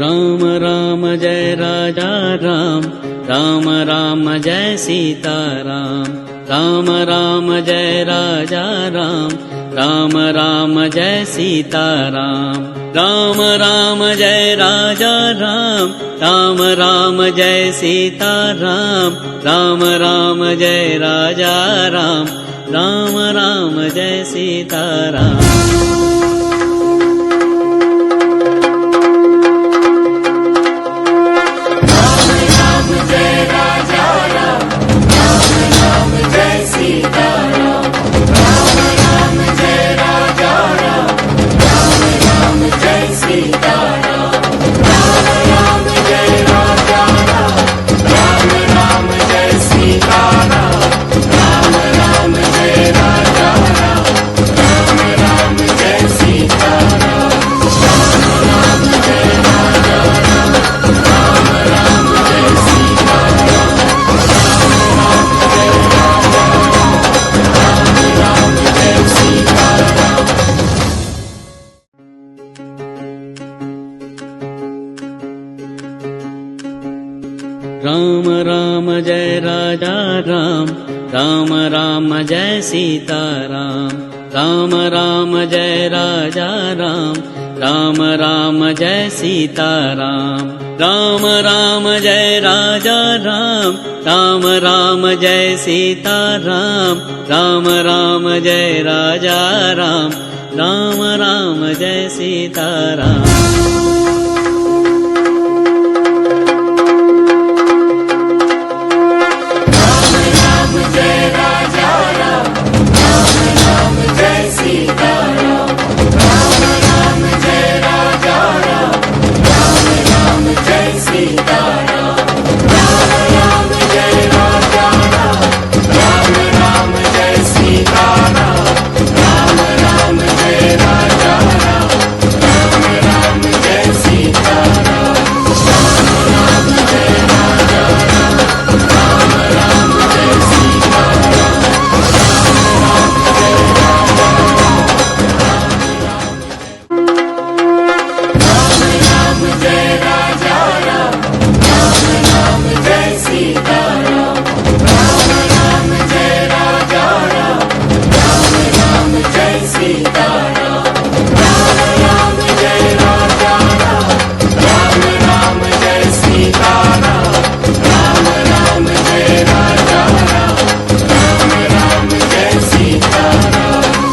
Ram Ram Jai Raja Ram, Ram Ram Jai Sita Ram, Ram Ram Jai Raja Ram, Ram Ram Jai Sita Ram, Ram Ram Jai Raja Ram, Ram Ram Jai Sita Ram, Ram Ram Jai Raja Ram, Ram Ram Jai Sita Ram. Ram Ram Jai Raja Ram, Ram Ram Jai Sita Ram, Ram Ram Jai Raja Ram, Ram Ram Jai Sita Ram, Ram Ram Jai Raja Ram, Ram Ram Jai Sita Ram, Ram Ram Jai Raja Ram, Ram Ram Jai Sita Ram.